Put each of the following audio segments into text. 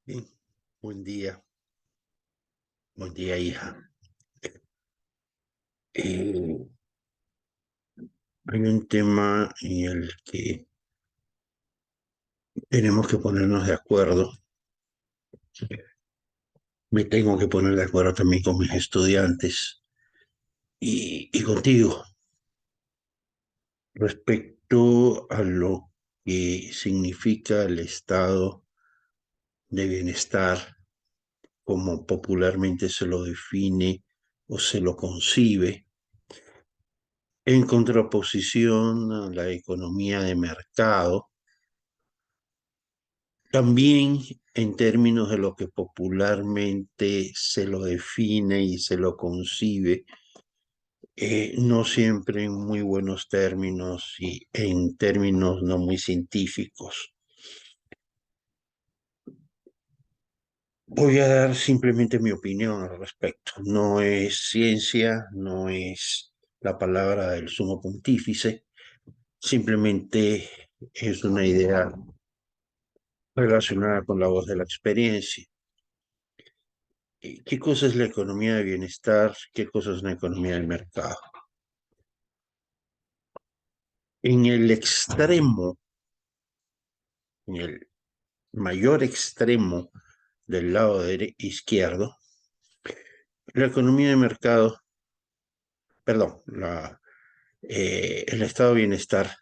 Bien, buen día, hija. Eh, Hay un tema en el que tenemos que ponernos de acuerdo. Me tengo que poner de acuerdo también con mis estudiantes y contigo respecto a lo que significa el estado de bienestar, como popularmente se lo define o se lo concibe, en contraposición a la economía de mercado. También en términos de lo que popularmente se lo define y se lo concibe, no siempre en muy buenos términos y en términos no muy científicos. Voy a dar simplemente mi opinión al respecto. No es ciencia, no es la palabra del sumo pontífice, simplemente es una idea relacionada con la voz de la experiencia. ¿Qué cosa es la economía de bienestar? ¿Qué cosa es una economía del mercado? En el extremo, en el mayor extremo del lado izquierdo, la economía de mercado, perdón, el estado de bienestar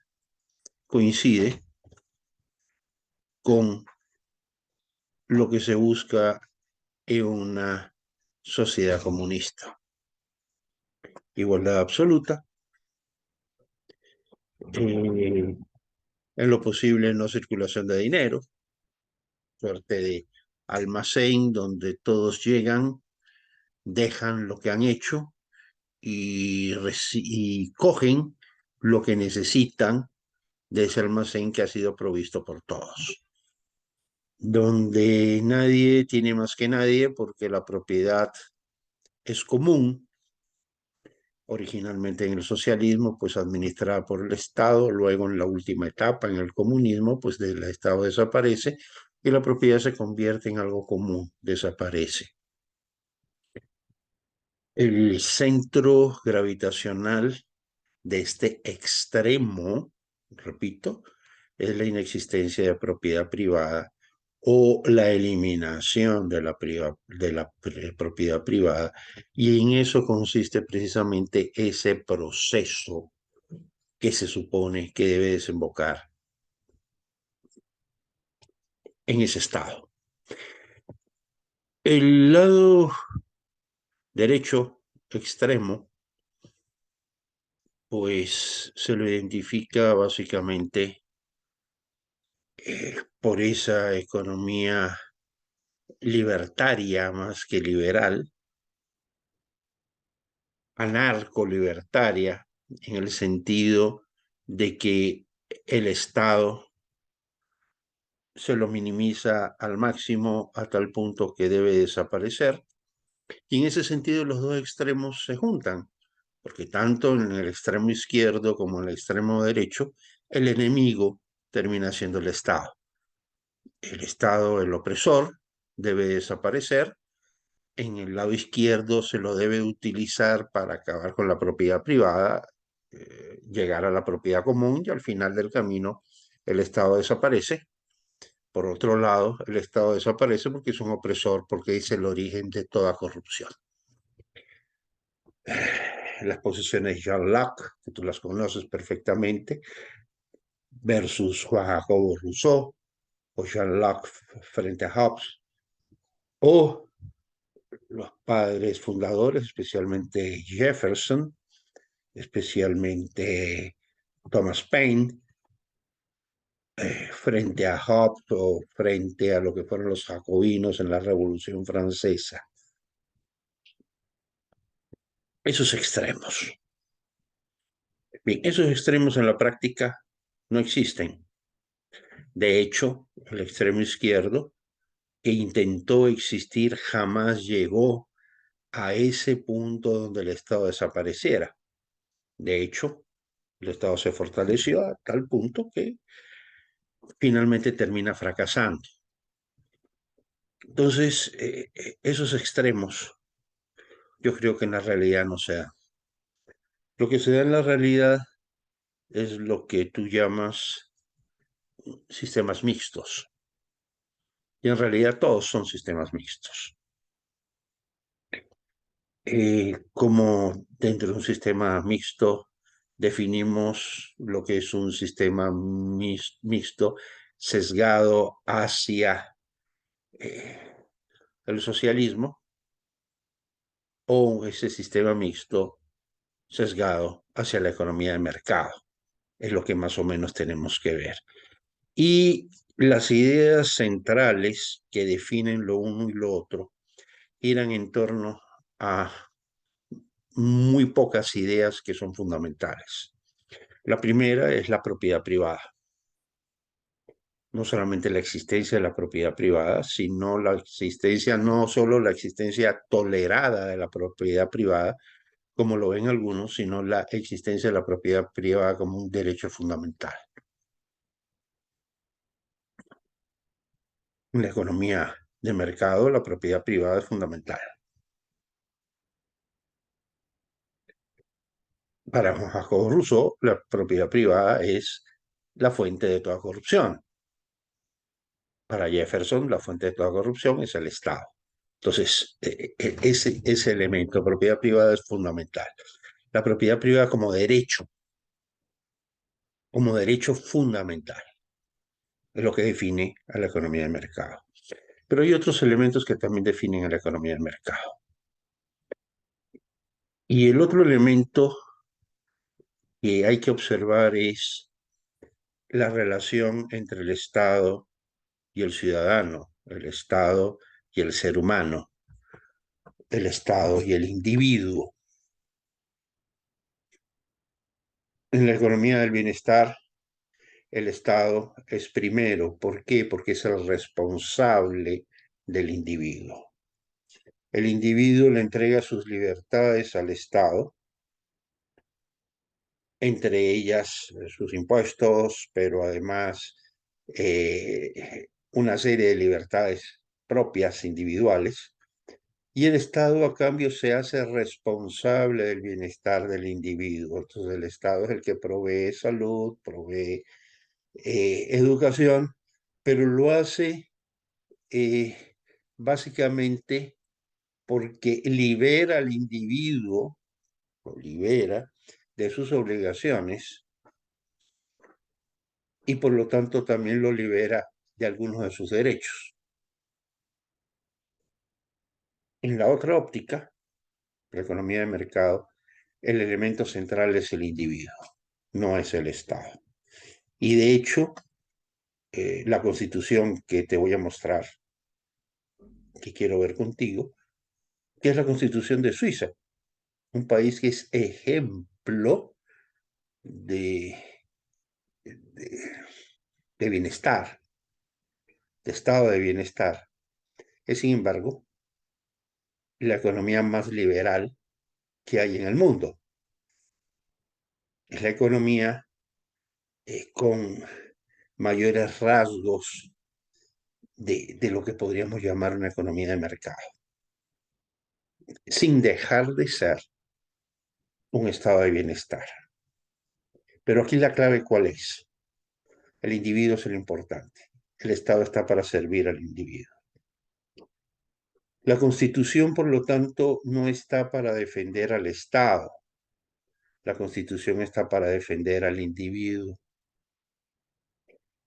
coincide con lo que se busca en una sociedad comunista. Igualdad absoluta, en lo posible no circulación de dinero, suerte de almacén donde todos llegan, dejan lo que han hecho y cogen lo que necesitan de ese almacén que ha sido provisto por todos, donde nadie tiene más que nadie porque la propiedad es común. Originalmente en el socialismo, pues administrada por el Estado, luego en la última etapa, en el comunismo, pues el Estado desaparece y la propiedad se convierte en algo común, desaparece. El centro gravitacional de este extremo, repito, es la inexistencia de propiedad privada o la eliminación de la propiedad privada. Y en eso consiste precisamente ese proceso que se supone que debe desembocar en ese estado. El lado derecho extremo, pues se lo identifica básicamente por esa economía libertaria más que liberal, anarco-libertaria, en el sentido de que el Estado se lo minimiza al máximo a tal punto que debe desaparecer. Y en ese sentido los dos extremos se juntan, porque tanto en el extremo izquierdo como en el extremo derecho, el enemigo termina siendo el Estado. El Estado, el opresor, debe desaparecer. En el lado izquierdo se lo debe utilizar para acabar con la propiedad privada, llegar a la propiedad común y al final del camino el Estado desaparece. Por otro lado, el Estado desaparece porque es un opresor, porque es el origen de toda corrupción. Las posiciones de Jean Locke, que tú las conoces perfectamente, versus Juan Jacobo Rousseau, o Jean Locke frente a Hobbes, o los padres fundadores, especialmente Jefferson, especialmente Thomas Paine, frente a Hobbes o frente a lo que fueron los jacobinos en la Revolución Francesa. Esos extremos. Bien, esos extremos en la práctica no existen. De hecho, el extremo izquierdo, que intentó existir, jamás llegó a ese punto donde el Estado desapareciera. De hecho, el Estado se fortaleció a tal punto que finalmente termina fracasando. Entonces, esos extremos, yo creo que en la realidad no se dan. Lo que se da en la realidad es lo que tú llamas sistemas mixtos. Y en realidad todos son sistemas mixtos. Como dentro de un sistema mixto definimos lo que es un sistema mixto sesgado hacia el socialismo o ese sistema mixto sesgado hacia la economía de mercado. Es lo que más o menos tenemos que ver. Y las ideas centrales que definen lo uno y lo otro giran en torno a muy pocas ideas que son fundamentales. La primera es la propiedad privada. No solamente la existencia de la propiedad privada, sino la existencia, no solo la existencia tolerada de la propiedad privada, como lo ven algunos, sino la existencia de la propiedad privada como un derecho fundamental. En la economía de mercado, la propiedad privada es fundamental. Para Juan Jacobo Rousseau, la propiedad privada es la fuente de toda corrupción. Para Jefferson, la fuente de toda corrupción es el Estado. Entonces, ese elemento, propiedad privada, es fundamental. La propiedad privada como derecho fundamental, es lo que define a la economía de mercado. Pero hay otros elementos que también definen a la economía del mercado. Y el otro elemento que hay que observar es la relación entre el Estado y el ciudadano, el Estado y el ser humano, el Estado y el individuo. En la economía del bienestar, el Estado es primero. ¿Por qué? Porque es el responsable del individuo. El individuo le entrega sus libertades al Estado, entre ellas sus impuestos, pero además una serie de libertades propias, individuales, y el Estado a cambio se hace responsable del bienestar del individuo. Entonces el Estado es el que provee salud, provee educación, pero lo hace básicamente porque libera al individuo, lo libera de sus obligaciones y por lo tanto también lo libera de algunos de sus derechos. En la otra óptica, la economía de mercado, el elemento central es el individuo, no es el Estado. Y de hecho, la constitución que te voy a mostrar, que quiero ver contigo, que es la constitución de Suiza, un país que es ejemplo de, de, de bienestar, de estado de bienestar. Es, sin embargo, la economía más liberal que hay en el mundo. Es la economía con mayores rasgos de lo que podríamos llamar una economía de mercado, sin dejar de ser un estado de bienestar. Pero aquí la clave, ¿cuál es? El individuo es lo importante. El Estado está para servir al individuo. La Constitución, por lo tanto, no está para defender al Estado. La Constitución está para defender al individuo.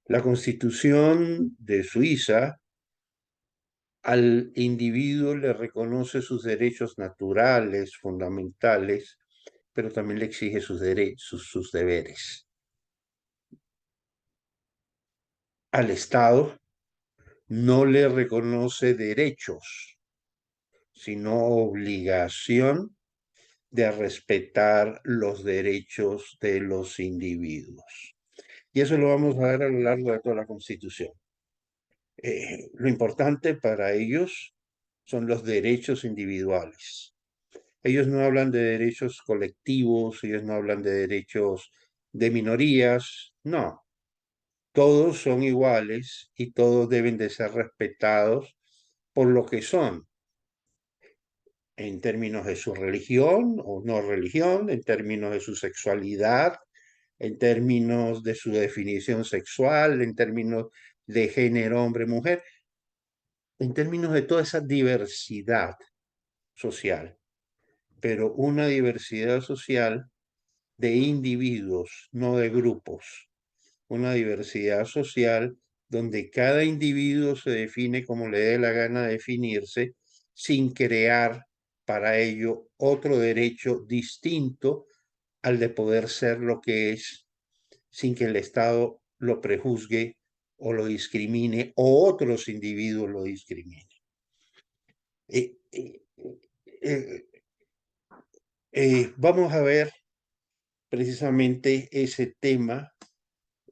La Constitución de Suiza al individuo le reconoce sus derechos naturales, fundamentales, pero también le exige sus derechos, sus deberes. Al Estado no le reconoce derechos, sino obligación de respetar los derechos de los individuos. Y eso lo vamos a ver a lo largo de toda la Constitución. Lo importante para ellos son los derechos individuales. Ellos no hablan de derechos colectivos, ellos no hablan de derechos de minorías, no. Todos son iguales y todos deben de ser respetados por lo que son, en términos de su religión o no religión, en términos de su sexualidad, en términos de su definición sexual, en términos de género hombre-mujer, en términos de toda esa diversidad social, pero una diversidad social de individuos, no de grupos, una diversidad social donde cada individuo se define como le dé la gana de definirse sin crear para ello otro derecho distinto al de poder ser lo que es, sin que el Estado lo prejuzgue o lo discrimine o otros individuos lo discriminen. Eh, eh, eh, vamos a ver precisamente ese tema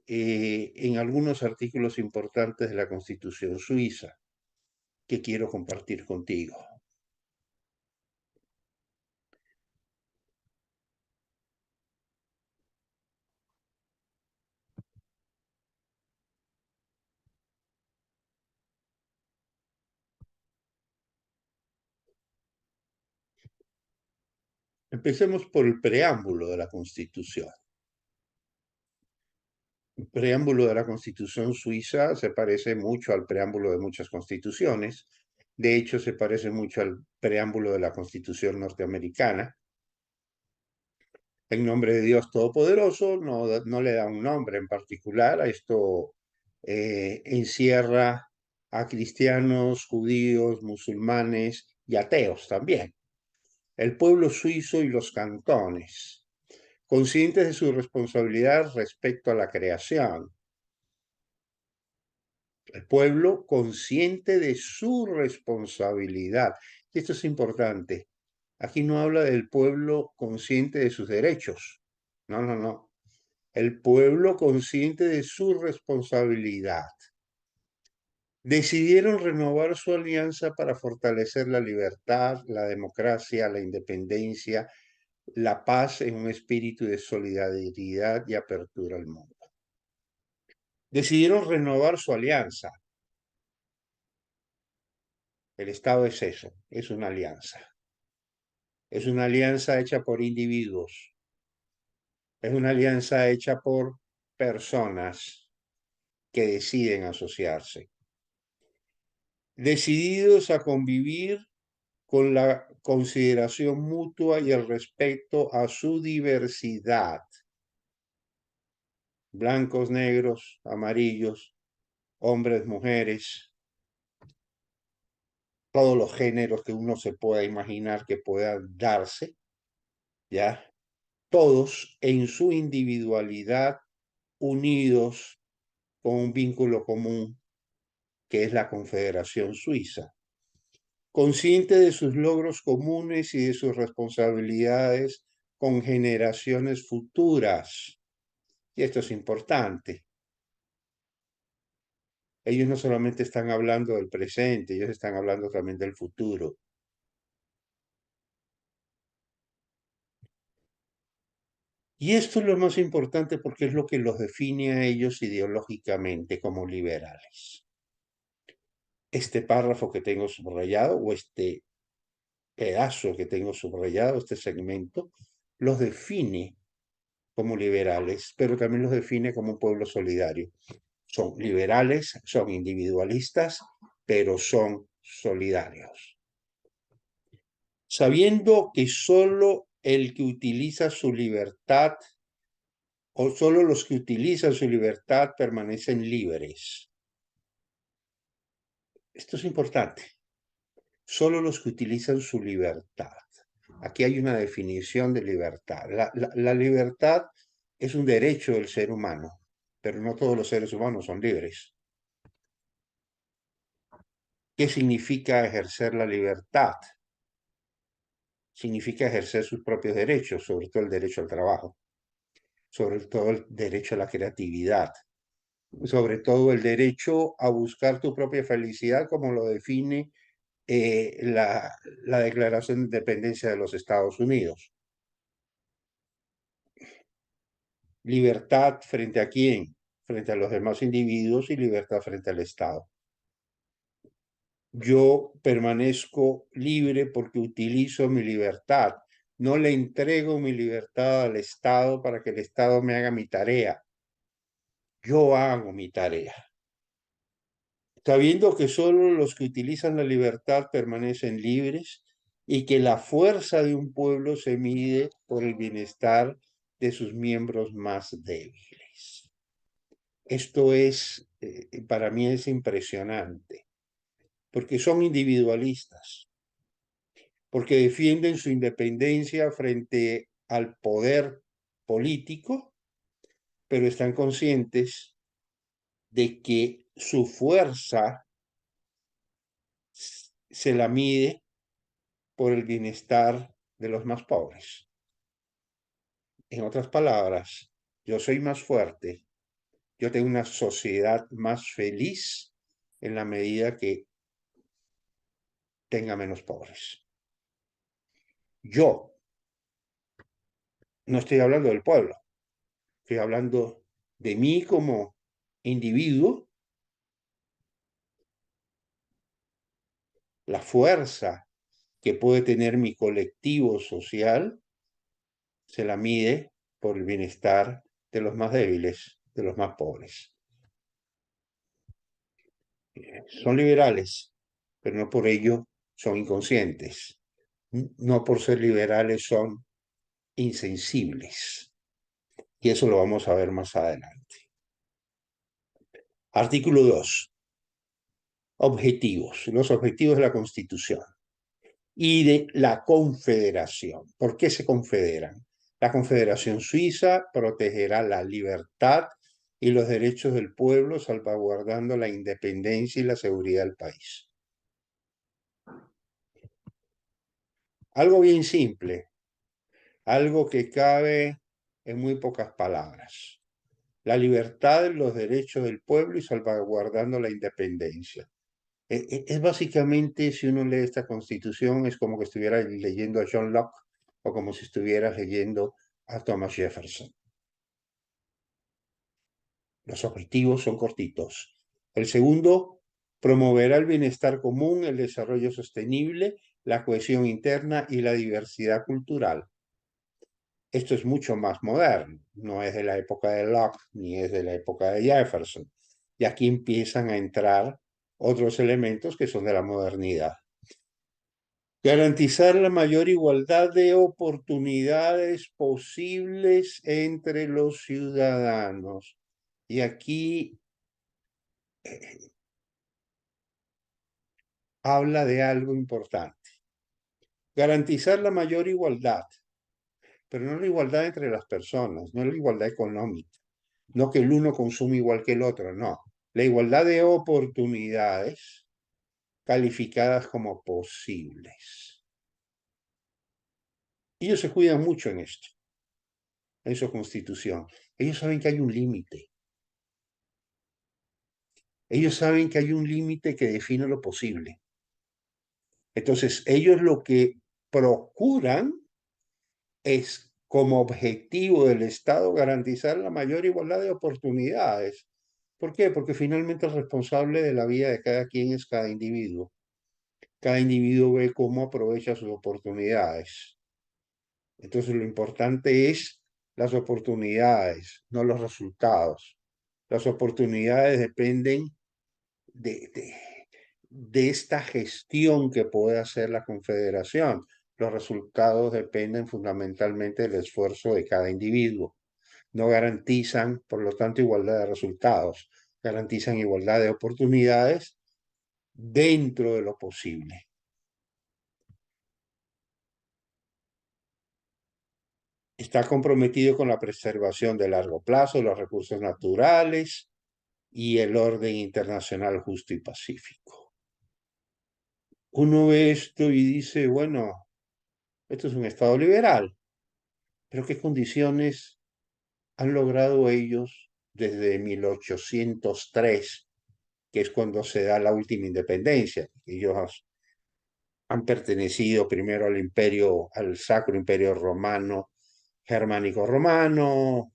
en algunos artículos importantes de la Constitución suiza que quiero compartir contigo. Empecemos por el preámbulo de la Constitución. El preámbulo de la Constitución suiza se parece mucho al preámbulo de muchas constituciones. De hecho, se parece mucho al preámbulo de la Constitución norteamericana. En nombre de Dios Todopoderoso no le da un nombre en particular. Esto encierra a cristianos, judíos, musulmanes y ateos también. El pueblo suizo y los cantones, conscientes de su responsabilidad respecto a la creación. El pueblo consciente de su responsabilidad. Y esto es importante. Aquí no habla del pueblo consciente de sus derechos. No, no, no. El pueblo consciente de su responsabilidad. Decidieron renovar su alianza para fortalecer la libertad, la democracia, la independencia, la paz en un espíritu de solidaridad y apertura al mundo. Decidieron renovar su alianza. El Estado es eso, es una alianza. Es una alianza hecha por individuos. Es una alianza hecha por personas que deciden asociarse. Decididos a convivir con la consideración mutua y el respeto a su diversidad. Blancos, negros, amarillos, hombres, mujeres, todos los géneros que uno se pueda imaginar que puedan darse, ¿ya? Todos en su individualidad unidos con un vínculo común que es la Confederación Suiza. Consciente de sus logros comunes y de sus responsabilidades con generaciones futuras. Y esto es importante. Ellos no solamente están hablando del presente, ellos están hablando también del futuro. Y esto es lo más importante porque es lo que los define a ellos ideológicamente como liberales. Este párrafo que tengo subrayado o este pedazo que tengo subrayado, este segmento, los define como liberales, pero también los define como un pueblo solidario. Son liberales, son individualistas, pero son solidarios. Sabiendo que solo el que utiliza su libertad o solo los que utilizan su libertad permanecen libres. Esto es importante. Solo los que utilizan su libertad. Aquí hay una definición de libertad. La libertad es un derecho del ser humano, pero no todos los seres humanos son libres. ¿Qué significa ejercer la libertad? Significa ejercer sus propios derechos, sobre todo el derecho al trabajo, sobre todo el derecho a la creatividad, sobre todo el derecho a buscar tu propia felicidad, como lo define la Declaración de Independencia de los Estados Unidos. Libertad frente a quién? Frente a los demás individuos y libertad frente al Estado. Yo permanezco libre porque utilizo mi libertad. No le entrego mi libertad al Estado para que el Estado me haga mi tarea. Yo hago mi tarea. Sabiendo que solo los que utilizan la libertad permanecen libres y que la fuerza de un pueblo se mide por el bienestar de sus miembros más débiles. Esto es, para mí es impresionante, porque son individualistas, porque defienden su independencia frente al poder político, pero están conscientes de que su fuerza se la mide por el bienestar de los más pobres. En otras palabras, yo soy más fuerte, yo tengo una sociedad más feliz en la medida que tenga menos pobres. Yo no estoy hablando del pueblo, estoy hablando de mí como individuo, la fuerza que puede tener mi colectivo social se la mide por el bienestar de los más débiles, de los más pobres. Son liberales, pero no por ello son inconscientes. No por ser liberales son insensibles. Y eso lo vamos a ver más adelante. Artículo 2. Objetivos. Los objetivos de la Constitución y de la Confederación. ¿Por qué se confederan? La Confederación Suiza protegerá la libertad y los derechos del pueblo, salvaguardando la independencia y la seguridad del país. Algo bien simple, algo que cabe en muy pocas palabras. La libertad, los derechos del pueblo y salvaguardando la independencia. Es básicamente, si uno lee esta constitución, es como que estuviera leyendo a John Locke o como si estuviera leyendo a Thomas Jefferson. Los objetivos son cortitos. El segundo, promoverá el bienestar común, el desarrollo sostenible, la cohesión interna y la diversidad cultural. Esto es mucho más moderno, no es de la época de Locke ni es de la época de Jefferson. Y aquí empiezan a entrar otros elementos que son de la modernidad. Garantizar la mayor igualdad de oportunidades posibles entre los ciudadanos. Y aquí habla de algo importante. Garantizar la mayor igualdad, pero no la igualdad entre las personas, no la igualdad económica, no que el uno consume igual que el otro, no. La igualdad de oportunidades calificadas como posibles. Ellos se cuidan mucho en esto, en su constitución. Ellos saben que hay un límite. Ellos saben que hay un límite que define lo posible. Entonces, ellos lo que procuran es, como objetivo del Estado, garantizar la mayor igualdad de oportunidades. ¿Por qué? Porque finalmente el responsable de la vida de cada quien es cada individuo. Cada individuo ve cómo aprovecha sus oportunidades. Entonces, lo importante es las oportunidades, no los resultados. Las oportunidades dependen de esta gestión que puede hacer la Confederación. Los resultados dependen fundamentalmente del esfuerzo de cada individuo. No garantizan, por lo tanto, igualdad de resultados, garantizan igualdad de oportunidades dentro de lo posible. Está comprometido con la preservación de largo plazo de los recursos naturales y el orden internacional justo y pacífico. Uno ve esto y dice, bueno, esto es un Estado liberal, pero ¿qué condiciones han logrado ellos desde 1803, que es cuando se da la última independencia? Ellos han pertenecido primero al imperio, al Sacro Imperio Romano, Germánico Romano,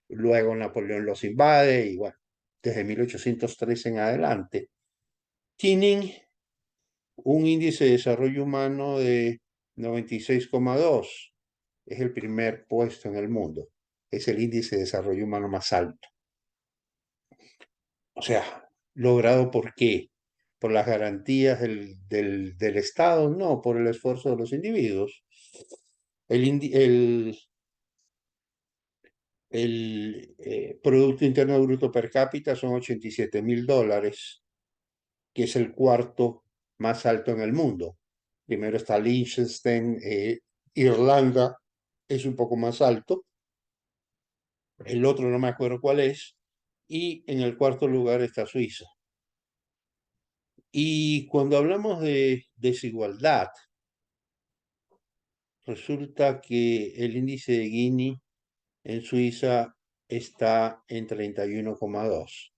luego Napoleón los invade y bueno, desde 1803 en adelante tienen un índice de desarrollo humano de 96,2. Es el primer puesto en el mundo. Es el índice de desarrollo humano más alto. O sea, ¿logrado por qué? ¿Por las garantías del Estado? No, por el esfuerzo de los individuos. El, Producto Interno Bruto per cápita son $87.000, que es el cuarto más alto en el mundo. Primero está Liechtenstein, Irlanda es un poco más alto, el otro no me acuerdo cuál es, y en el cuarto lugar está Suiza. Y cuando hablamos de desigualdad, resulta que el índice de Gini en Suiza está en 31,2,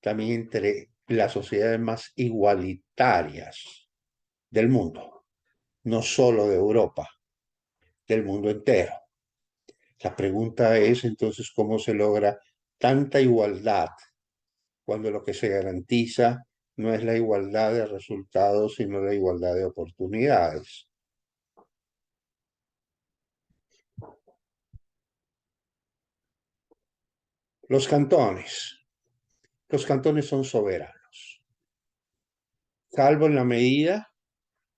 también entre las sociedades más igualitarias del mundo, no solo de Europa, del mundo entero. La pregunta es entonces cómo se logra tanta igualdad cuando lo que se garantiza no es la igualdad de resultados, sino la igualdad de oportunidades. Los cantones. Los cantones son soberanos, salvo en la medida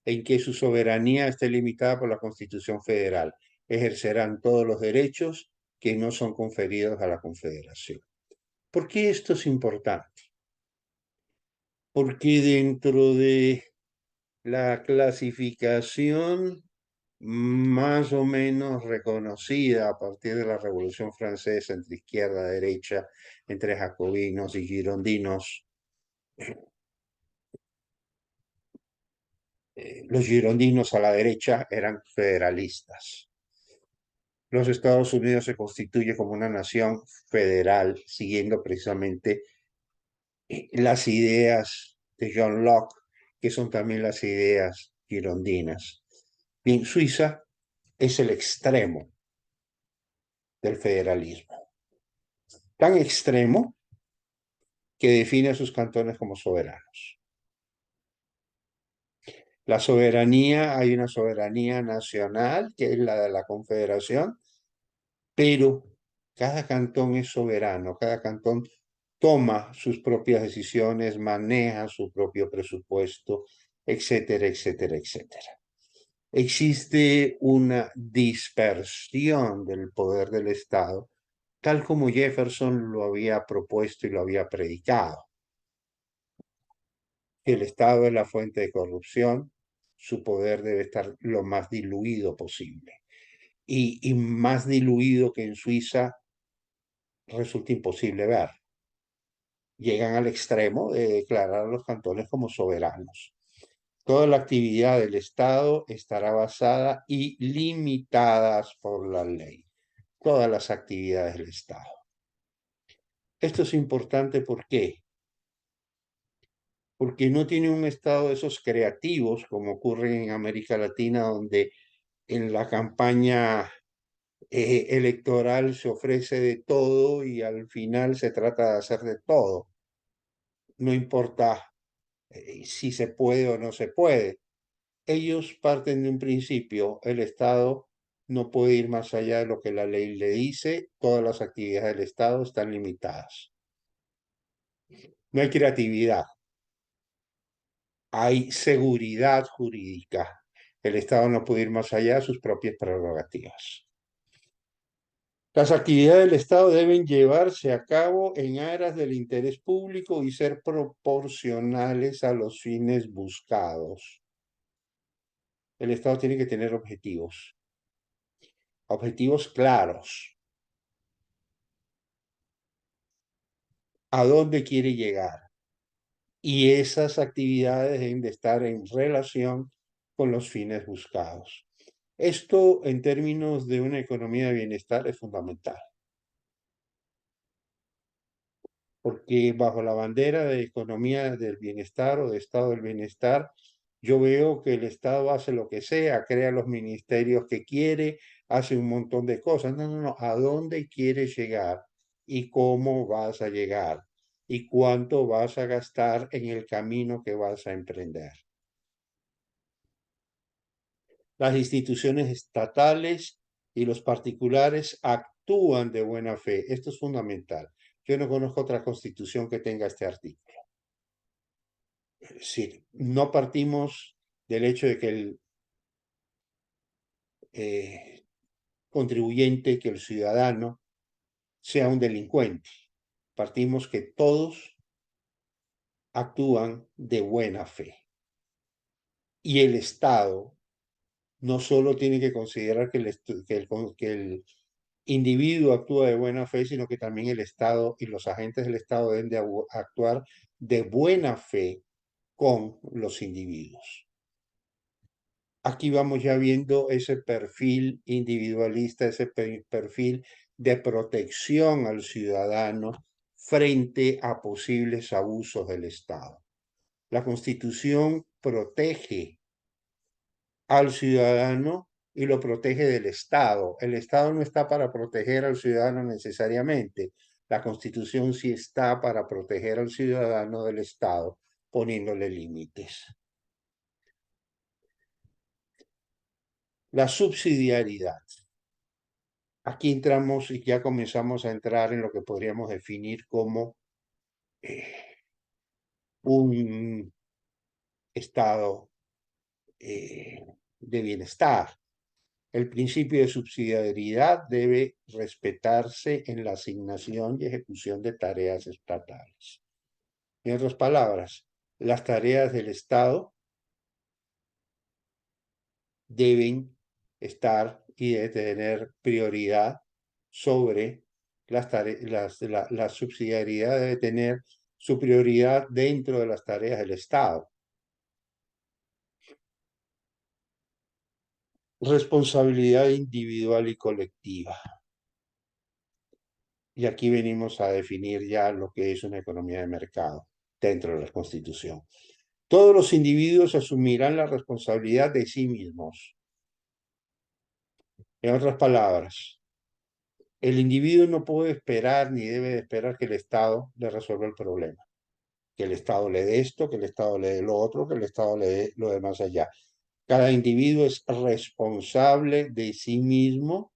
en que su soberanía esté limitada por la Constitución Federal. Ejercerán todos los derechos que no son conferidos a la Confederación. ¿Por qué esto es importante? Porque dentro de la clasificación más o menos reconocida a partir de la Revolución Francesa entre izquierda y derecha, entre jacobinos y girondinos, los girondinos a la derecha eran federalistas. Los Estados Unidos se constituye como una nación federal, siguiendo precisamente las ideas de John Locke, que son también las ideas girondinas. Bien, Suiza es el extremo del federalismo, tan extremo que define a sus cantones como soberanos. La soberanía, hay una soberanía nacional, que es la de la Confederación, pero cada cantón es soberano, cada cantón toma sus propias decisiones, maneja su propio presupuesto, etcétera, etcétera, etcétera. Existe una dispersión del poder del Estado, tal como Jefferson lo había propuesto y lo había predicado. El Estado es la fuente de corrupción, su poder debe estar lo más diluido posible. Y más diluido que en Suiza resulta imposible ver. Llegan al extremo de declarar a los cantones como soberanos. Toda la actividad del Estado estará basada y limitadas por la ley. Todas las actividades del Estado. Esto es importante, ¿por qué? Porque no tiene un Estado de esos creativos como ocurre en América Latina, donde en la campaña electoral se ofrece de todo y al final se trata de hacer de todo. No importa si se puede o no se puede. Ellos parten de un principio, el Estado no puede ir más allá de lo que la ley le dice, todas las actividades del Estado están limitadas. No hay creatividad, hay seguridad jurídica. El Estado no puede ir más allá de sus propias prerrogativas. Las actividades del Estado deben llevarse a cabo en aras del interés público y ser proporcionales a los fines buscados. El Estado tiene que tener objetivos claros. ¿A dónde quiere llegar? Y esas actividades deben de estar en relación con los fines buscados. Esto en términos de una economía de bienestar es fundamental, porque bajo la bandera de economía del bienestar o de estado del bienestar, yo veo que el Estado hace lo que sea, crea los ministerios que quiere, hace un montón de cosas. No, no, no, ¿a dónde quieres llegar y cómo vas a llegar y cuánto vas a gastar en el camino que vas a emprender? Las instituciones estatales y los particulares actúan de buena fe. Esto es fundamental. Yo no conozco otra constitución que tenga este artículo. Es decir, no partimos del hecho de que el contribuyente, que el ciudadano sea un delincuente. Partimos que todos actúan de buena fe. Y el Estado no solo tiene que considerar que el individuo actúa de buena fe, sino que también el Estado y los agentes del Estado deben de actuar de buena fe con los individuos. Aquí vamos ya viendo ese perfil individualista, ese perfil de protección al ciudadano frente a posibles abusos del Estado. La Constitución protege al ciudadano y lo protege del Estado. El Estado no está para proteger al ciudadano necesariamente. La Constitución sí está para proteger al ciudadano del Estado, poniéndole límites. La subsidiariedad. Aquí entramos y ya comenzamos a entrar en lo que podríamos definir como un estado de bienestar. El principio de subsidiariedad debe respetarse en la asignación y ejecución de tareas estatales. En otras palabras, las tareas del Estado deben estar y de tener prioridad sobre las tareas, la subsidiariedad debe tener su prioridad dentro de las tareas del Estado. Responsabilidad individual y colectiva. Y aquí venimos a definir ya lo que es una economía de mercado dentro de la Constitución. Todos los individuos asumirán la responsabilidad de sí mismos. En otras palabras, el individuo no puede esperar ni debe esperar que el Estado le resuelva el problema. Que el Estado le dé esto, que el Estado le dé lo otro, que el Estado le dé lo demás allá. Cada individuo es responsable de sí mismo,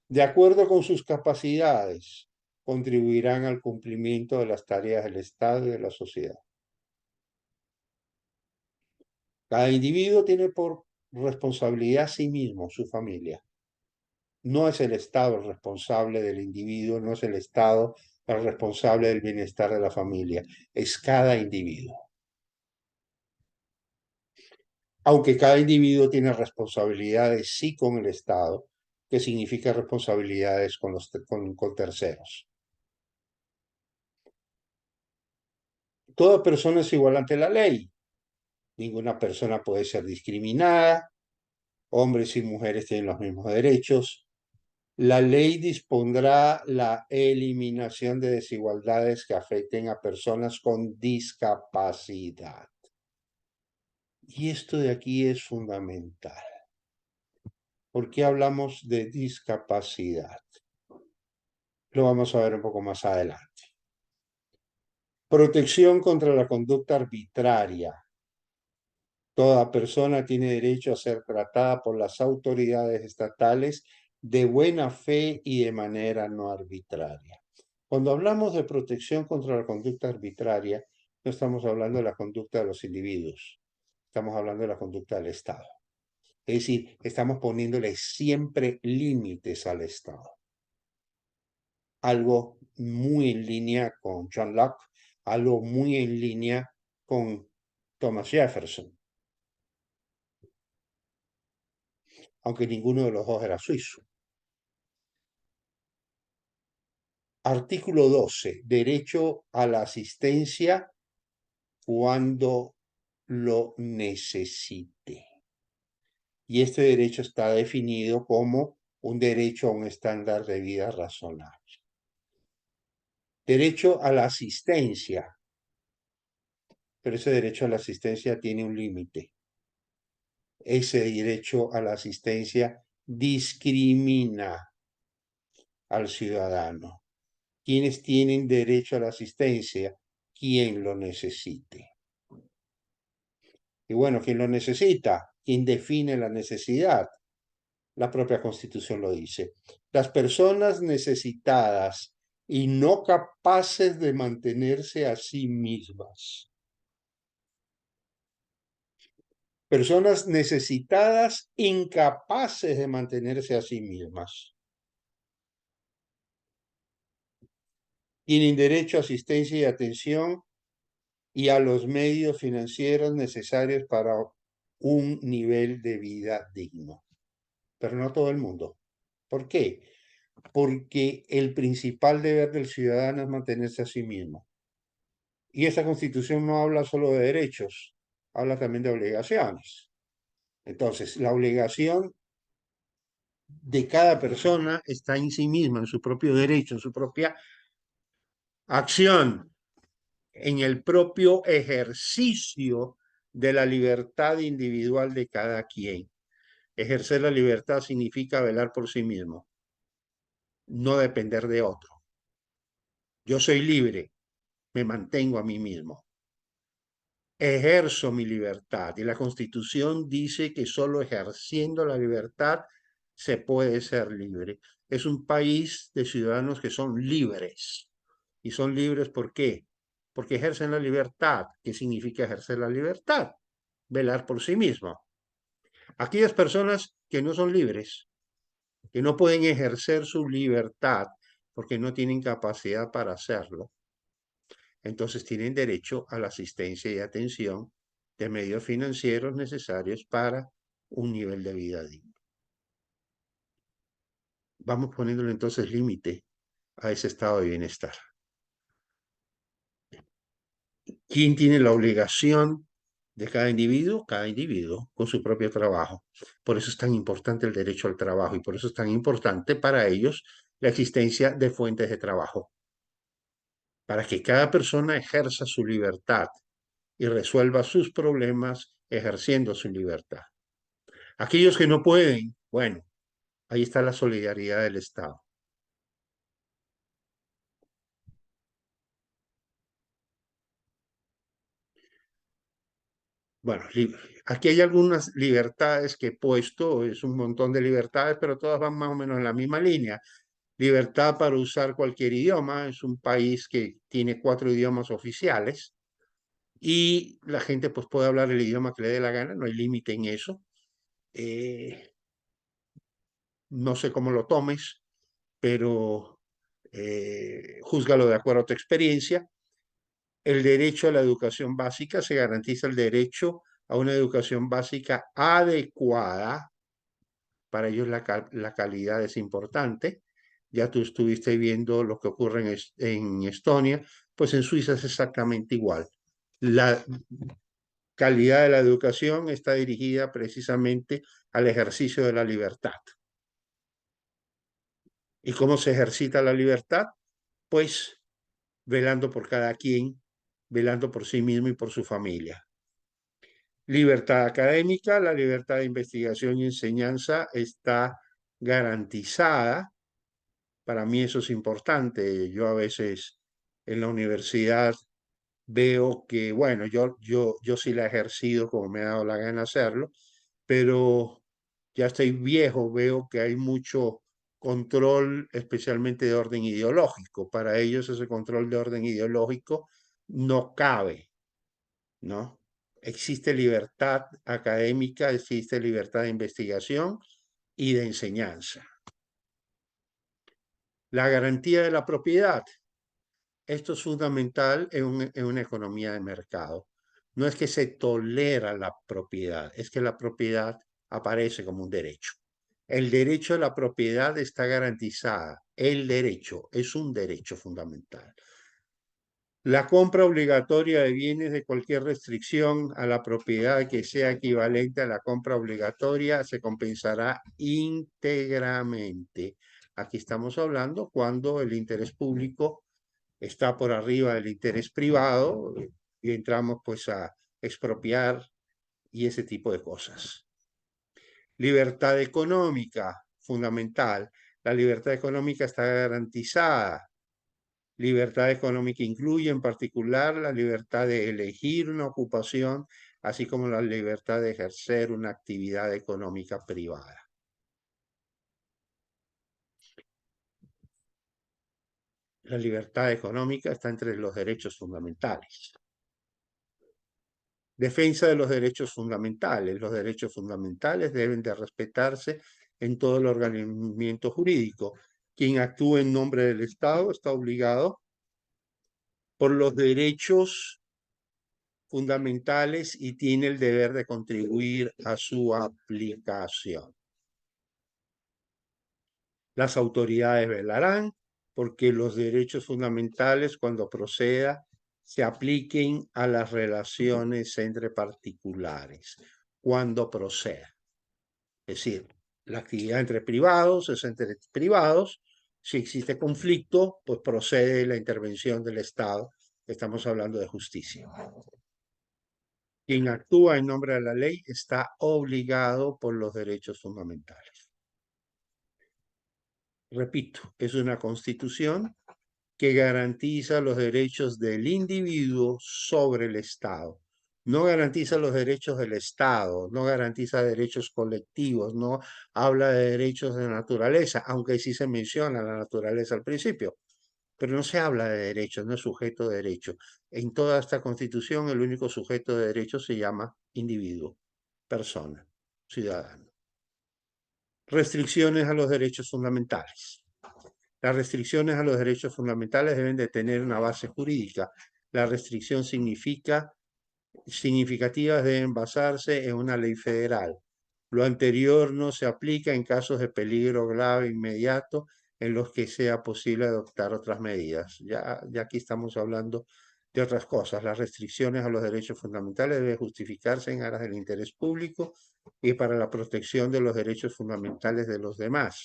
de acuerdo con sus capacidades, contribuirán al cumplimiento de las tareas del Estado y de la sociedad. Cada individuo tiene por responsabilidad a sí mismo, su familia. No es el Estado el responsable del individuo, no es el Estado el responsable del bienestar de la familia, es cada individuo. Aunque cada individuo tiene responsabilidades sí con el Estado, que significa responsabilidades con terceros. Toda persona es igual ante la ley. Ninguna persona puede ser discriminada. Hombres y mujeres tienen los mismos derechos. La ley dispondrá la eliminación de desigualdades que afecten a personas con discapacidad. Y esto de aquí es fundamental. ¿Por qué hablamos de discapacidad? Lo vamos a ver un poco más adelante. Protección contra la conducta arbitraria. Toda persona tiene derecho a ser tratada por las autoridades estatales de buena fe y de manera no arbitraria. Cuando hablamos de protección contra la conducta arbitraria, no estamos hablando de la conducta de los individuos, estamos hablando de la conducta del Estado. Es decir, estamos poniéndole siempre límites al Estado. Algo muy en línea con John Locke, algo muy en línea con Thomas Jefferson, aunque ninguno de los dos era suizo. Artículo 12. Derecho a la asistencia cuando lo necesite. Y este derecho está definido como un derecho a un estándar de vida razonable. Derecho a la asistencia. Pero ese derecho a la asistencia tiene un límite. Ese derecho a la asistencia discrimina al ciudadano. ¿Quiénes tienen derecho a la asistencia? Quien lo necesite. Y bueno, quien lo necesita, quien define la necesidad. La propia Constitución lo dice. Las personas necesitadas y no capaces de mantenerse a sí mismas. Personas necesitadas, incapaces de mantenerse a sí mismas. Tienen derecho a asistencia y atención y a los medios financieros necesarios para un nivel de vida digno. Pero no todo el mundo. ¿Por qué? Porque el principal deber del ciudadano es mantenerse a sí mismo. Y esa Constitución no habla solo de derechos, habla también de obligaciones. Entonces, la obligación de cada persona está en sí misma, en su propio derecho, en su propia acción, en el propio ejercicio de la libertad individual de cada quien. Ejercer la libertad significa velar por sí mismo, no depender de otro. Yo soy libre, me mantengo a mí mismo. Ejerzo mi libertad y la Constitución dice que solo ejerciendo la libertad se puede ser libre. Es un país de ciudadanos que son libres. ¿Y son libres por qué? Porque ejercen la libertad. ¿Qué significa ejercer la libertad? Velar por sí mismo. Aquellas personas que no son libres, que no pueden ejercer su libertad porque no tienen capacidad para hacerlo, entonces tienen derecho a la asistencia y atención de medios financieros necesarios para un nivel de vida digno. Vamos poniéndole entonces límite a ese estado de bienestar. ¿Quién tiene la obligación de cada individuo? Cada individuo con su propio trabajo. Por eso es tan importante el derecho al trabajo y por eso es tan importante para ellos la existencia de fuentes de trabajo. Para que cada persona ejerza su libertad y resuelva sus problemas ejerciendo su libertad. Aquellos que no pueden, bueno, ahí está la solidaridad del Estado. Bueno, aquí hay algunas libertades que he puesto, es un montón de libertades, pero todas van más o menos en la misma línea. Libertad para usar cualquier idioma, es un país que tiene 4 idiomas oficiales y la gente pues puede hablar el idioma que le dé la gana, no hay límite en eso. No sé cómo lo tomes, pero júzgalo de acuerdo a tu experiencia. El derecho a la educación básica, se garantiza el derecho a una educación básica adecuada. Para ellos la calidad es importante. Ya tú estuviste viendo lo que ocurre en Estonia, pues en Suiza es exactamente igual. La calidad de la educación está dirigida precisamente al ejercicio de la libertad. ¿Y cómo se ejercita la libertad? Pues velando por cada quien, velando por sí mismo y por su familia. Libertad académica, la libertad de investigación y enseñanza está garantizada. Para mí eso es importante. Yo a veces en la universidad veo que, bueno, yo sí la he ejercido como me ha dado la gana hacerlo, pero ya estoy viejo, veo que hay mucho control, especialmente de orden ideológico. Para ellos ese control de orden ideológico no cabe, ¿no? Existe libertad académica, existe libertad de investigación y de enseñanza. La garantía de la propiedad. Esto es fundamental en una economía de mercado. No es que se tolera la propiedad, es que la propiedad aparece como un derecho. El derecho a la propiedad está garantizada. El derecho es un derecho fundamental. La compra obligatoria de bienes de cualquier restricción a la propiedad que sea equivalente a la compra obligatoria se compensará íntegramente. Aquí estamos hablando cuando el interés público está por arriba del interés privado y entramos pues a expropiar y ese tipo de cosas. Libertad económica, fundamental. La libertad económica está garantizada. Libertad económica incluye en particular la libertad de elegir una ocupación, así como la libertad de ejercer una actividad económica privada. La libertad económica está entre los derechos fundamentales. Defensa de los derechos fundamentales. Los derechos fundamentales deben de respetarse en todo el ordenamiento jurídico. Quien actúe en nombre del Estado está obligado por los derechos fundamentales y tiene el deber de contribuir a su aplicación. Las autoridades velarán porque los derechos fundamentales, cuando proceda, se apliquen a las relaciones entre particulares, cuando proceda. Es decir, la actividad entre privados es entre privados. Si existe conflicto, pues procede la intervención del Estado. Estamos hablando de justicia. Quien actúa en nombre de la ley está obligado por los derechos fundamentales. Repito, es una constitución que garantiza los derechos del individuo sobre el Estado. No garantiza los derechos del Estado, no garantiza derechos colectivos, no habla de derechos de naturaleza, aunque sí se menciona la naturaleza al principio, pero no se habla de derechos, no es sujeto de derecho. En toda esta constitución el único sujeto de derecho se llama individuo, persona, ciudadano. Restricciones a los derechos fundamentales. Las restricciones a los derechos fundamentales deben de tener una base jurídica. La restricción significativas deben basarse en una ley federal. Lo anterior no se aplica en casos de peligro grave inmediato en los que sea posible adoptar otras medidas. Ya aquí estamos hablando de otras cosas. Las restricciones a los derechos fundamentales deben justificarse en aras del interés público y para la protección de los derechos fundamentales de los demás.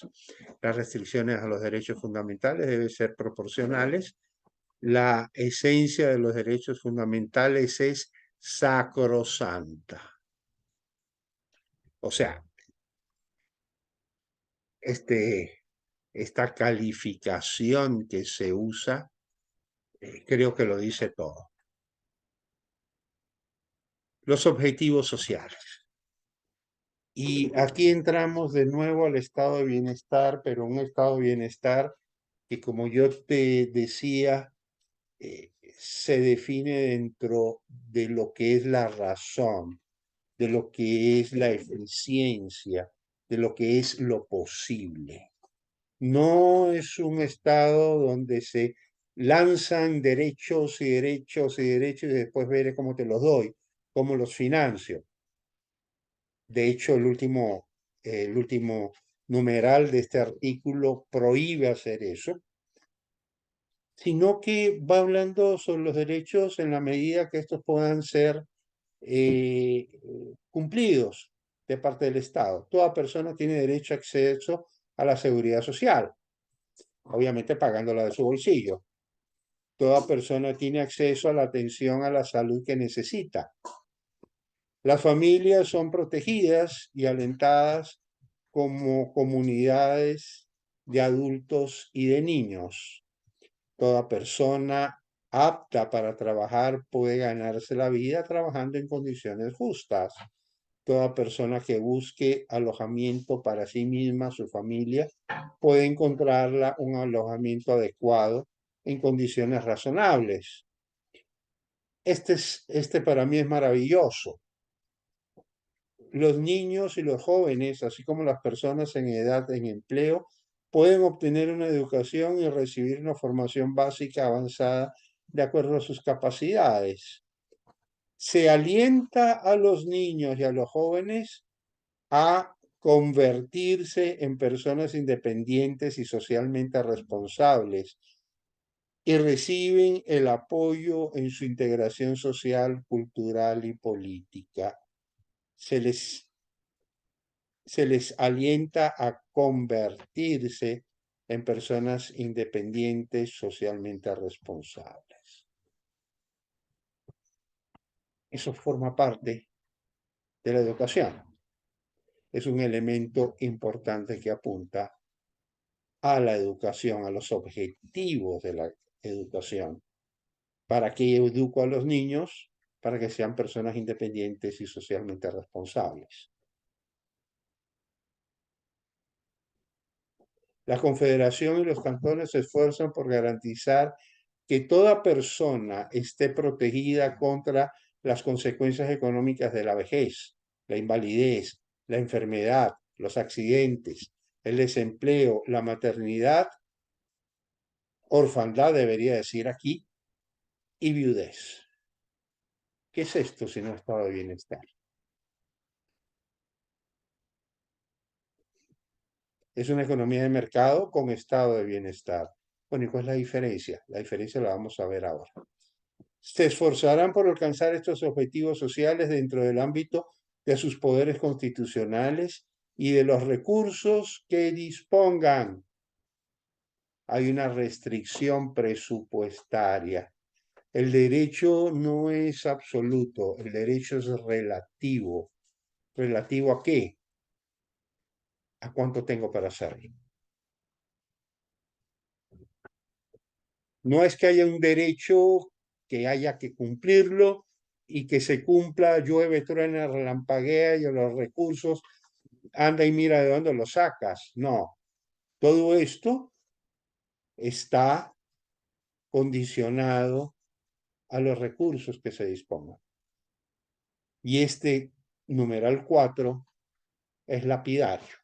Las restricciones a los derechos fundamentales deben ser proporcionales. La esencia de los derechos fundamentales es sacrosanta. O sea, esta calificación que se usa, creo que lo dice todo. Los objetivos sociales. Y aquí entramos de nuevo al estado de bienestar, pero un estado de bienestar que, como yo te decía, se define dentro de lo que es la razón, de lo que es la eficiencia, de lo que es lo posible. No es un estado donde se lanzan derechos y derechos y derechos y después veré cómo te los doy, cómo los financio. De hecho, el último numeral de este artículo prohíbe hacer eso, sino que va hablando sobre los derechos en la medida que estos puedan ser cumplidos de parte del Estado. Toda persona tiene derecho a acceso a la seguridad social, obviamente pagándola de su bolsillo. Toda persona tiene acceso a la atención a la salud que necesita. Las familias son protegidas y alentadas como comunidades de adultos y de niños. Toda persona apta para trabajar puede ganarse la vida trabajando en condiciones justas. Toda persona que busque alojamiento para sí misma, su familia, puede encontrarla un alojamiento adecuado en condiciones razonables. Este para mí es maravilloso. Los niños y los jóvenes, así como las personas en edad en empleo, pueden obtener una educación y recibir una formación básica avanzada de acuerdo a sus capacidades. Se alienta a los niños y a los jóvenes a convertirse en personas independientes y socialmente responsables y reciben el apoyo en su integración social, cultural y política. Se les alienta a convertirse en personas independientes, socialmente responsables. Eso forma parte de la educación. Es un elemento importante que apunta a la educación, a los objetivos de la educación. ¿Para qué educo a los niños? Para que sean personas independientes y socialmente responsables. La Confederación y los cantones se esfuerzan por garantizar que toda persona esté protegida contra las consecuencias económicas de la vejez, la invalidez, la enfermedad, los accidentes, el desempleo, la maternidad, orfandad debería decir aquí, y viudez. ¿Qué es esto si no estado de bienestar? Es una economía de mercado con estado de bienestar. Bueno, ¿y cuál es la diferencia? La diferencia la vamos a ver ahora. Se esforzarán por alcanzar estos objetivos sociales dentro del ámbito de sus poderes constitucionales y de los recursos que dispongan. Hay una restricción presupuestaria. El derecho no es absoluto, el derecho es relativo. ¿Relativo a qué? ¿A cuánto tengo para hacerlo? No es que haya un derecho que haya que cumplirlo y que se cumpla, llueve, truena, relampaguea y los recursos, anda y mira de dónde los sacas. No, todo esto está condicionado a los recursos que se dispongan. Y este numeral 4 es lapidario.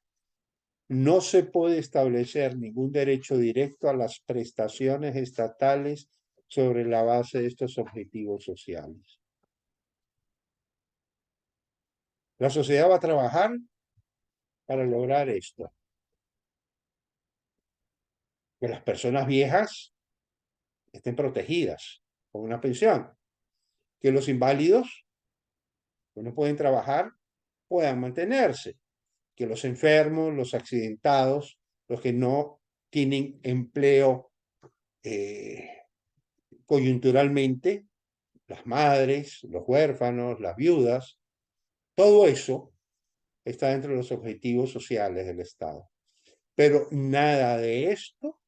No se puede establecer ningún derecho directo a las prestaciones estatales sobre la base de estos objetivos sociales. La sociedad va a trabajar para lograr esto. Que las personas viejas estén protegidas con una pensión. Que los inválidos que no pueden trabajar puedan mantenerse. Que los enfermos, los accidentados, los que no tienen empleo coyunturalmente, las madres, los huérfanos, las viudas, todo eso está dentro de los objetivos sociales del Estado. Pero nada de esto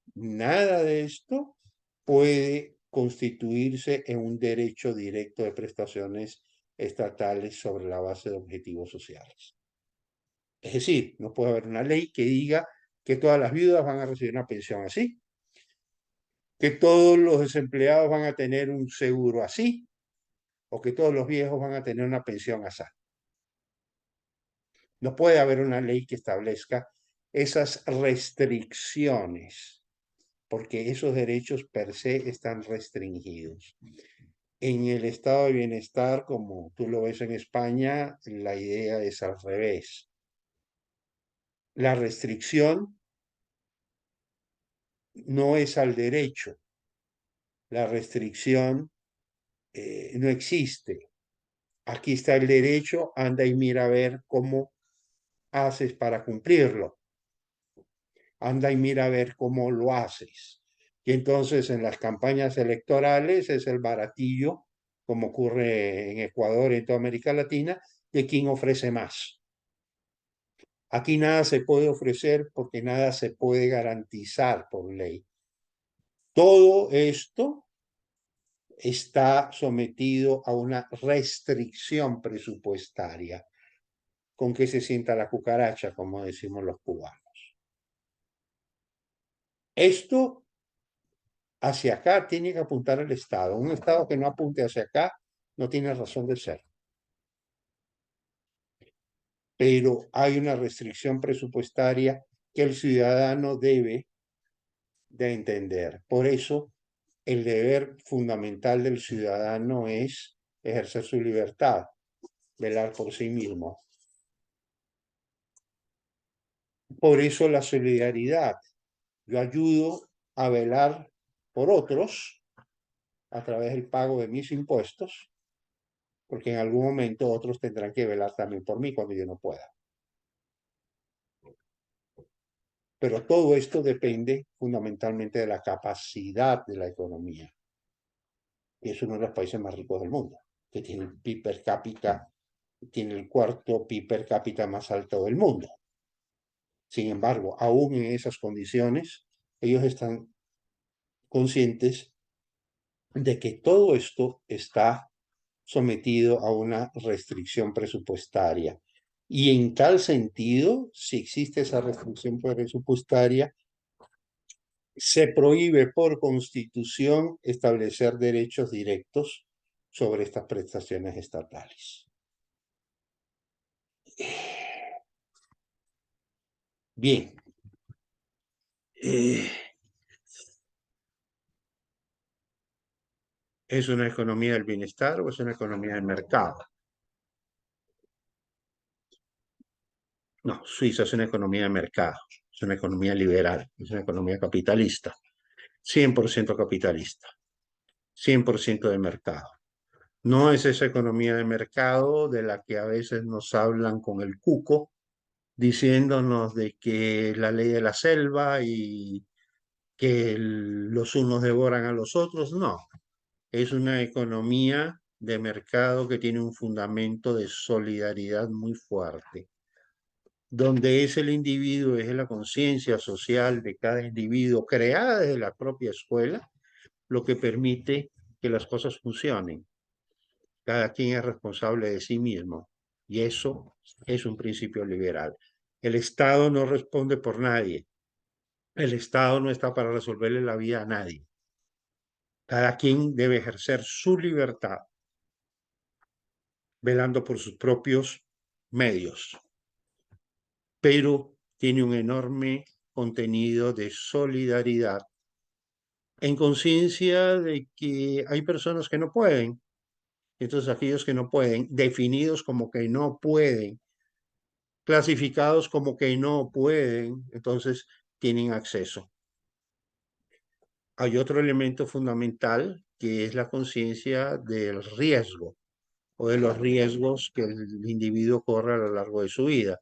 puede constituirse en un derecho directo de prestaciones estatales sobre la base de objetivos sociales. Es decir, no puede haber una ley que diga que todas las viudas van a recibir una pensión así, que todos los desempleados van a tener un seguro así, o que todos los viejos van a tener una pensión así. No puede haber una ley que establezca esas restricciones, porque esos derechos per se están restringidos. En el estado de bienestar, como tú lo ves en España, la idea es al revés. La restricción no es al derecho. La restricción no existe. Aquí está el derecho, anda y mira a ver cómo haces para cumplirlo. Anda y mira a ver cómo lo haces. Y entonces en las campañas electorales es el baratillo, como ocurre en Ecuador y en toda América Latina, de quién ofrece más. Aquí nada se puede ofrecer porque nada se puede garantizar por ley. Todo esto está sometido a una restricción presupuestaria, con que se sienta la cucaracha, como decimos los cubanos. Esto hacia acá tiene que apuntar el Estado. Un Estado que no apunte hacia acá no tiene razón de ser. Pero hay una restricción presupuestaria que el ciudadano debe de entender. Por eso, el deber fundamental del ciudadano es ejercer su libertad, velar por sí mismo. Por eso la solidaridad. Yo ayudo a velar por otros a través del pago de mis impuestos, porque en algún momento otros tendrán que velar también por mí cuando yo no pueda. Pero todo esto depende fundamentalmente de la capacidad de la economía. Y es uno de los países más ricos del mundo, que tiene el PIB per cápita, tiene el cuarto PIB per cápita más alto del mundo. Sin embargo, aún en esas condiciones, ellos están conscientes de que todo esto está sometido a una restricción presupuestaria. Y en tal sentido, si existe esa restricción presupuestaria, se prohíbe por constitución establecer derechos directos sobre estas prestaciones estatales. Bien, eh, ¿es una economía del bienestar o es una economía del mercado? No, Suiza es una economía de mercado, es una economía liberal, es una economía capitalista, 100% capitalista, 100% de mercado. No es esa economía de mercado de la que a veces nos hablan con el cuco, diciéndonos de que la ley de la selva y que los unos devoran a los otros. No, es una economía de mercado que tiene un fundamento de solidaridad muy fuerte, donde es el individuo, es la conciencia social de cada individuo, creada desde la propia escuela, lo que permite que las cosas funcionen. Cada quien es responsable de sí mismo y eso es un principio liberal. El Estado no responde por nadie. El Estado no está para resolverle la vida a nadie. Cada quien debe ejercer su libertad velando por sus propios medios, pero tiene un enorme contenido de solidaridad en conciencia de que hay personas que no pueden. Entonces aquellos que no pueden, definidos como que no pueden, clasificados como que no pueden, entonces tienen acceso. Hay otro elemento fundamental que es la conciencia del riesgo o de los riesgos que el individuo corre a lo largo de su vida.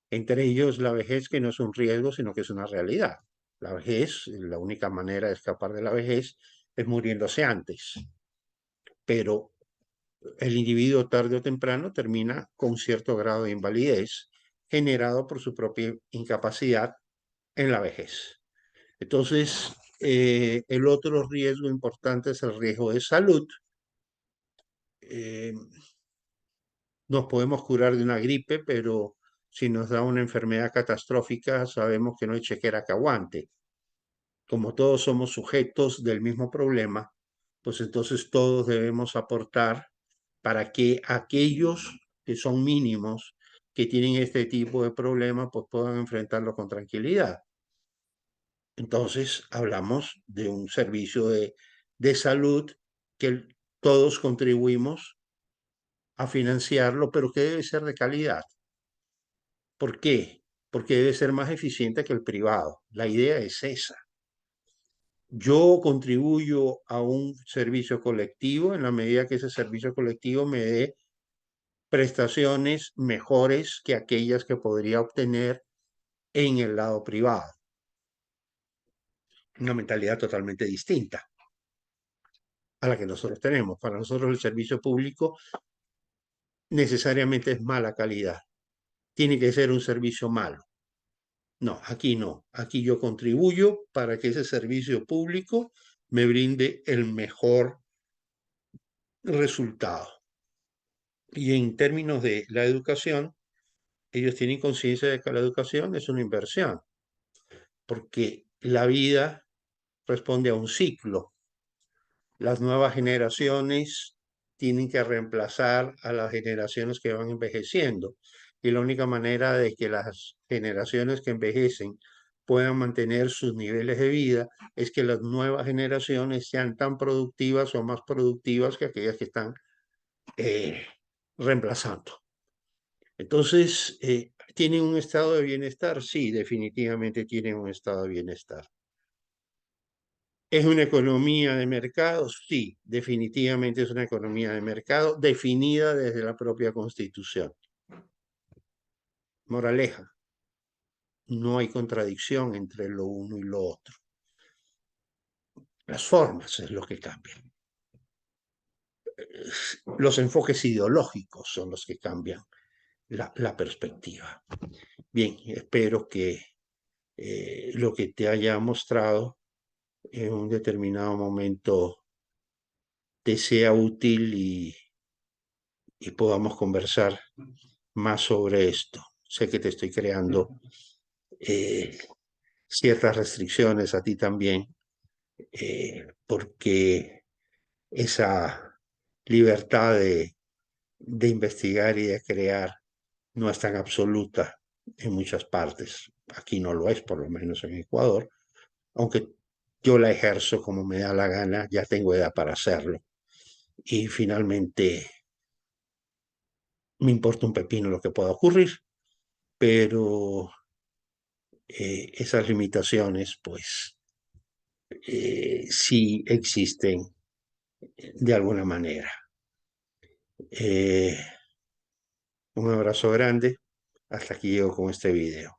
Entre ellos la vejez, que no es un riesgo, sino que es una realidad. La vejez, la única manera de escapar de la vejez es muriéndose antes. Pero el individuo tarde o temprano termina con cierto grado de invalidez generado por su propia incapacidad en la vejez. Entonces, el otro riesgo importante es el riesgo de salud. Eh, nos podemos curar de una gripe, pero si nos da una enfermedad catastrófica, sabemos que no hay chequera que aguante. Como todos somos sujetos del mismo problema, pues entonces todos debemos aportar para que aquellos que son mínimos, que tienen este tipo de problemas, pues puedan enfrentarlo con tranquilidad. Entonces hablamos de un servicio de salud que todos contribuimos a financiarlo, pero que debe ser de calidad. ¿Por qué? Porque debe ser más eficiente que el privado. La idea es esa. Yo contribuyo a un servicio colectivo en la medida que ese servicio colectivo me dé prestaciones mejores que aquellas que podría obtener en el lado privado. Una mentalidad totalmente distinta a la que nosotros tenemos. Para nosotros el servicio público necesariamente es mala calidad. Tiene que ser un servicio malo. No, aquí no. Aquí yo contribuyo para que ese servicio público me brinde el mejor resultado. Y en términos de la educación, ellos tienen conciencia de que la educación es una inversión, porque la vida responde a un ciclo. Las nuevas generaciones tienen que reemplazar a las generaciones que van envejeciendo. Y la única manera de que las generaciones que envejecen puedan mantener sus niveles de vida es que las nuevas generaciones sean tan productivas o más productivas que aquellas que están reemplazando. Entonces, ¿tienen un estado de bienestar? Sí, definitivamente tienen un estado de bienestar. ¿Es una economía de mercado? Sí, definitivamente es una economía de mercado definida desde la propia Constitución. Moraleja, no hay contradicción entre lo uno y lo otro. Las formas es lo que cambian. Los enfoques ideológicos son los que cambian la perspectiva. Bien, espero que lo que te haya mostrado en un determinado momento te sea útil y podamos conversar más sobre esto. Sé que te estoy creando ciertas restricciones a ti también, porque esa libertad de investigar y de crear no es tan absoluta en muchas partes. Aquí no lo es, por lo menos en Ecuador, aunque yo la ejerzo como me da la gana, ya tengo edad para hacerlo. Y finalmente me importa un pepino lo que pueda ocurrir, pero esas limitaciones, pues, sí existen de alguna manera. Eh, un abrazo grande. Hasta aquí llego con este video.